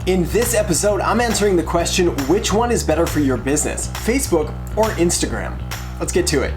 In this episode, I'm answering the question, which one is better for your business, Facebook or Instagram? Let's get to it.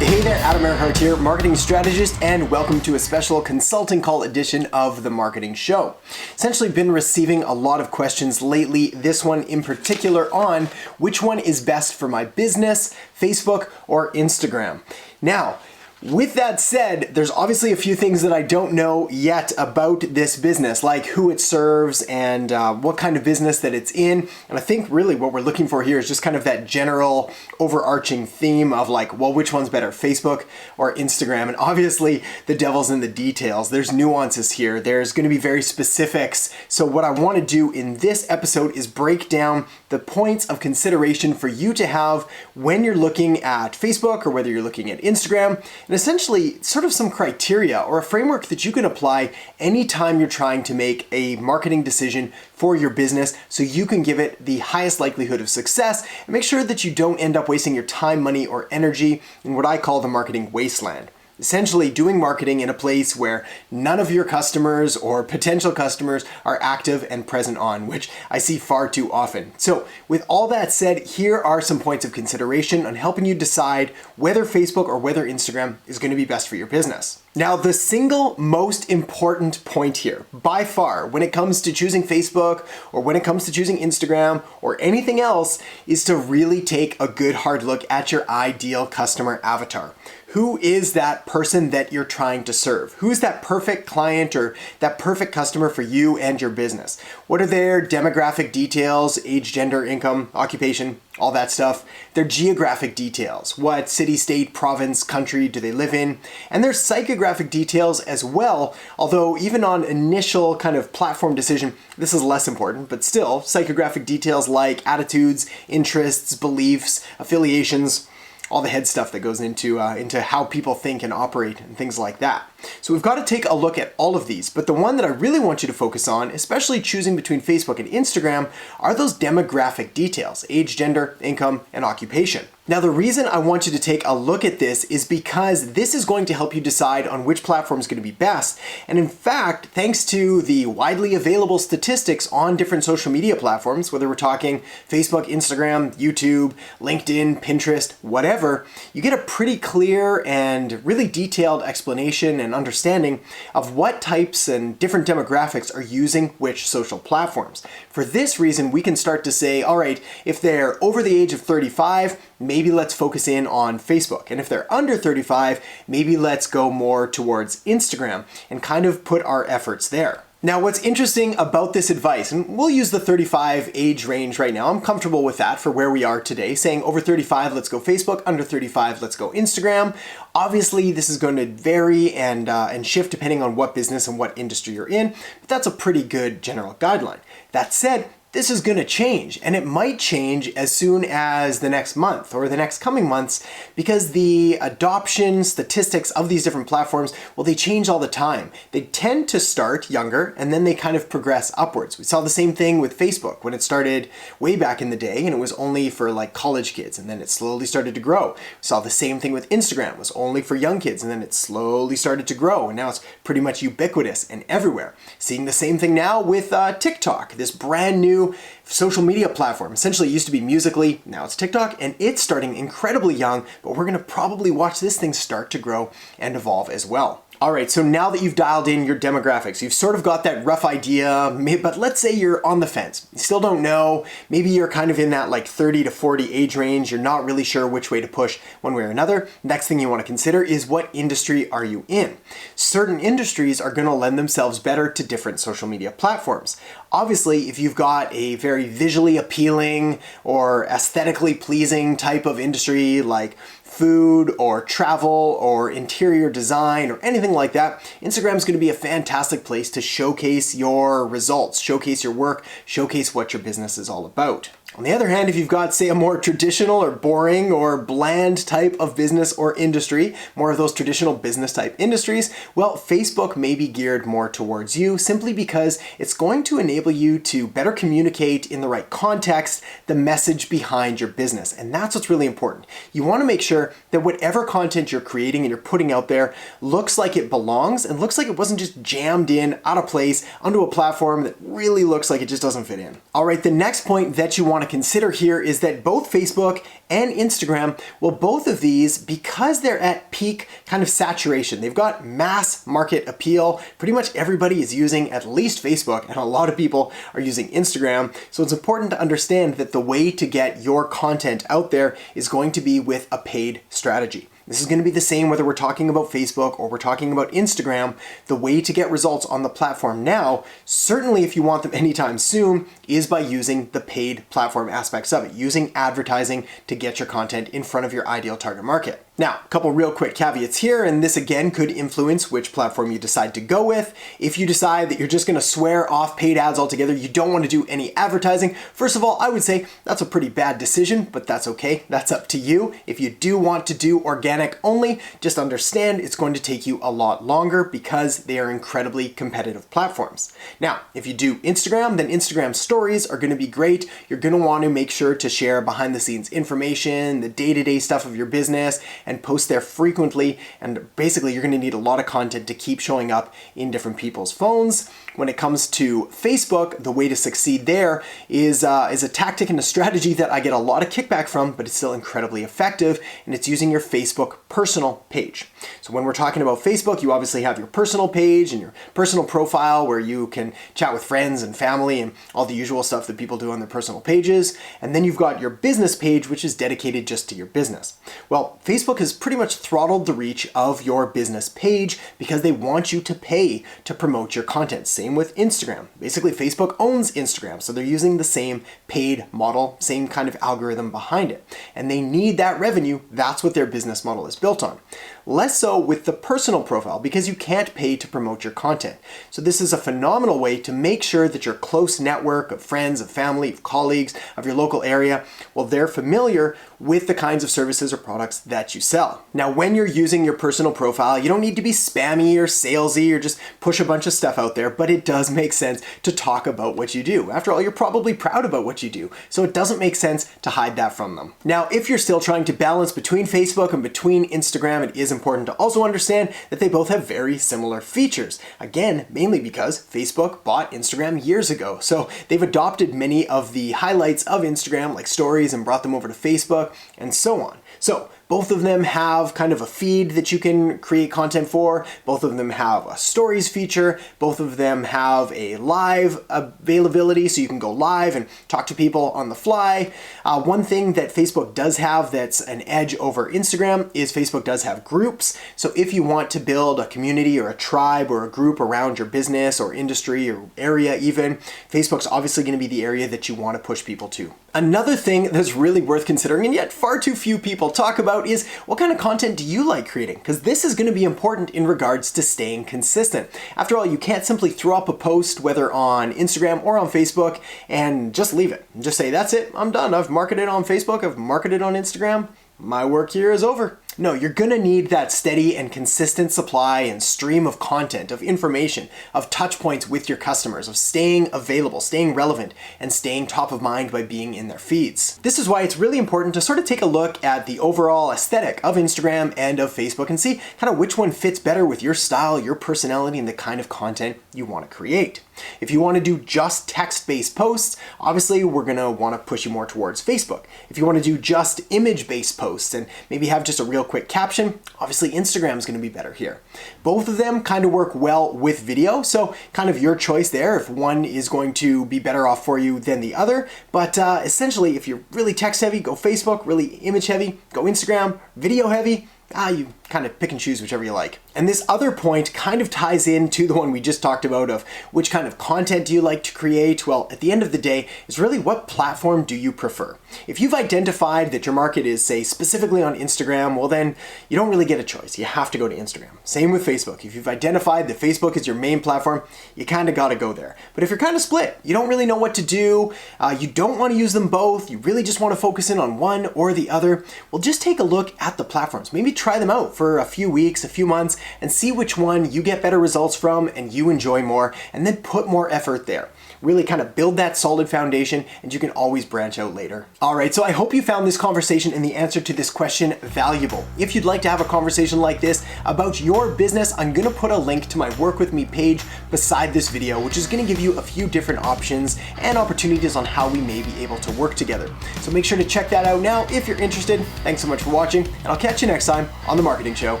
Hey there, Adam Erhart here, marketing strategist, and welcome to a special consulting call edition of The Marketing Show. Essentially been receiving a lot of questions lately, this one in particular on which one is best for my business, Facebook or Instagram. Now, with that said, there's obviously a few things that I don't know yet about this business, like who it serves and what kind of business that it's in. And I think really what we're looking for here is just kind of that general overarching theme of like, well, which one's better, Facebook or Instagram? And obviously the devil's in the details. There's nuances here. There's going to be very specifics. So what I want to do in this episode is break down the points of consideration for you to have when you're looking at Facebook or whether you're looking at Instagram. And essentially sort of some criteria or a framework that you can apply anytime you're trying to make a marketing decision for your business so you can give it the highest likelihood of success and make sure that you don't end up wasting your time, money, or energy in what I call the marketing wasteland. Essentially doing marketing in a place where none of your customers or potential customers are active and present on, which I see far too often. So with all that said, here are some points of consideration on helping you decide whether Facebook or whether Instagram is going to be best for your business. Now, the single most important point here, by far, when it comes to choosing Facebook or when it comes to choosing Instagram or anything else, is to really take a good hard look at your ideal customer avatar. Who is that person that you're trying to serve? Who's that perfect client or that perfect customer for you and your business? What are their demographic details, age, gender, income, occupation, all that stuff? Their geographic details, what city, state, province, country do they live in? And their psychographic details as well, although even on initial kind of platform decision, this is less important, but still, psychographic details like attitudes, interests, beliefs, affiliations, all the head stuff that goes into how people think and operate and things like that. So we've got to take a look at all of these, but the one that I really want you to focus on, especially choosing between Facebook and Instagram, are those demographic details, age, gender, income, and occupation. Now, the reason I want you to take a look at this is because this is going to help you decide on which platform is going to be best. And in fact, thanks to the widely available statistics on different social media platforms, whether we're talking Facebook, Instagram, YouTube, LinkedIn, Pinterest, whatever, you get a pretty clear and really detailed explanation and understanding of what types and different demographics are using which social platforms. For this reason, we can start to say, all right, if they're over the age of 35, maybe let's focus in on Facebook. And if they're under 35, maybe let's go more towards Instagram and kind of put our efforts there. Now, what's interesting about this advice, and we'll use the 35 age range right now. I'm comfortable with that for where we are today, saying over 35, let's go Facebook, under 35, let's go Instagram. Obviously, this is going to vary and shift depending on what business and what industry you're in, but that's a pretty good general guideline. That said, this is going to change, and it might change as soon as the next month or the next coming months because the adoption statistics of these different platforms, well, they change all the time. They tend to start younger and then they kind of progress upwards. We saw the same thing with Facebook when it started way back in the day and it was only for like college kids and then it slowly started to grow. We saw the same thing with Instagram. It was only for young kids and then it slowly started to grow and now it's pretty much ubiquitous and everywhere. Seeing the same thing now with TikTok, this brand new social media platform. Essentially, it used to be Musical.ly, now it's TikTok, and it's starting incredibly young, but we're going to probably watch this thing start to grow and evolve as well. All right, so now that you've dialed in your demographics, you've sort of got that rough idea, but let's say you're on the fence. You still don't know. Maybe you're kind of in that like 30 to 40 age range. You're not really sure which way to push one way or another. Next thing you want to consider is what industry are you in? Certain industries are going to lend themselves better to different social media platforms. Obviously, if you've got a very visually appealing or aesthetically pleasing type of industry like food or travel or interior design or anything like that, Instagram is going to be a fantastic place to showcase your results, showcase your work, showcase what your business is all about. On the other hand, if you've got, say, a more traditional or boring or bland type of business or industry, more of those traditional business type industries, well, Facebook may be geared more towards you simply because it's going to enable you to better communicate in the right context the message behind your business. And that's what's really important. You want to make sure that whatever content you're creating and you're putting out there looks like it belongs and looks like it wasn't just jammed in out of place onto a platform that really looks like it just doesn't fit in. All right, the next point that you want to consider here is that both Facebook and Instagram, well, both of these, because they're at peak kind of saturation, they've got mass market appeal. Pretty much everybody is using at least Facebook, and a lot of people are using Instagram. So it's important to understand that the way to get your content out there is going to be with a paid strategy. This is going to be the same whether we're talking about Facebook or we're talking about Instagram. The way to get results on the platform now, certainly if you want them anytime soon, is by using the paid platform aspects of it, using advertising to get your content in front of your ideal target market. Now, a couple real quick caveats here, and this again could influence which platform you decide to go with. If you decide that you're just going to swear off paid ads altogether, you don't want to do any advertising, first of all, I would say that's a pretty bad decision, but that's okay. That's up to you. If you do want to do organic only, just understand it's going to take you a lot longer because they are incredibly competitive platforms. Now, if you do Instagram, then Instagram stories are going to be great. You're going to want to make sure to share behind the scenes information, the day-to-day stuff of your business, and post there frequently. And basically, you're going to need a lot of content to keep showing up in different people's phones. When it comes to Facebook, the way to succeed there is a tactic and a strategy that I get a lot of kickback from, but it's still incredibly effective, and it's using your Facebook personal page. So when we're talking about Facebook, you obviously have your personal page and your personal profile where you can chat with friends and family and all the usual stuff that people do on their personal pages. And then you've got your business page, which is dedicated just to your business. Well, Facebook has pretty much throttled the reach of your business page because they want you to pay to promote your content. Same with Instagram. Basically, Facebook owns Instagram, so they're using the same paid model, same kind of algorithm behind it. And they need that revenue. That's what their business model is built on. Less so with the personal profile because you can't pay to promote your content. So this is a phenomenal way to make sure that your close network of friends, of family, of colleagues, of your local area, well, they're familiar with the kinds of services or products that you sell. Now, when you're using your personal profile, you don't need to be spammy or salesy or just push a bunch of stuff out there, but it does make sense to talk about what you do. After all, you're probably proud about what you do, so it doesn't make sense to hide that from them. Now, if you're still trying to balance between Facebook and between Instagram, it is important to also understand that they both have very similar features. Again, mainly because Facebook bought Instagram years ago, so they've adopted many of the highlights of Instagram, like stories, and brought them over to Facebook, and so on. So both of them have kind of a feed that you can create content for. Both of them have a stories feature. Both of them have a live availability, so you can go live and talk to people on the fly. One thing that Facebook does have that's an edge over Instagram is Facebook does have groups. So if you want to build a community or a tribe or a group around your business or industry or area even, Facebook's obviously going to be the area that you want to push people to. Another thing that's really worth considering, and yet far too few people talk about, is what kind of content do you like creating? Because this is going to be important in regards to staying consistent. After all, you can't simply throw up a post, whether on Instagram or on Facebook, and just leave it. And just say, that's it, I'm done. I've marketed on Facebook, I've marketed on Instagram. My work here is over. No, you're gonna need that steady and consistent supply and stream of content, of information, of touch points with your customers, of staying available, staying relevant, and staying top of mind by being in their feeds. This is why it's really important to sort of take a look at the overall aesthetic of Instagram and of Facebook and see kind of which one fits better with your style, your personality, and the kind of content you want to create. If you want to do just text-based posts, obviously we're going to want to push you more towards Facebook. If you want to do just image-based posts and maybe have just a real quick caption, obviously Instagram is going to be better here. Both of them kind of work well with video, so kind of your choice there if one is going to be better off for you than the other. But essentially, if you're really text-heavy, go Facebook, really image-heavy, go Instagram, video-heavy, you kind of pick and choose whichever you like. And this other point kind of ties into the one we just talked about of which kind of content do you like to create? Well, at the end of the day, is really what platform do you prefer? If you've identified that your market is, say, specifically on Instagram, well then you don't really get a choice. You have to go to Instagram. Same with Facebook. If you've identified that Facebook is your main platform, you kind of got to go there. But if you're kind of split, you don't really know what to do, you don't want to use them both, you really just want to focus in on one or the other, well, just take a look at the platforms. Maybe try them out for a few weeks, a few months, and see which one you get better results from and you enjoy more, and then put more effort there. Really kind of build that solid foundation, and you can always branch out later. All right, so I hope you found this conversation and the answer to this question valuable. If you'd like to have a conversation like this about your business, I'm gonna put a link to my Work With Me page beside this video, which is gonna give you a few different options and opportunities on how we may be able to work together. So make sure to check that out now if you're interested. Thanks so much for watching, and I'll catch you next time on The Marketing Show.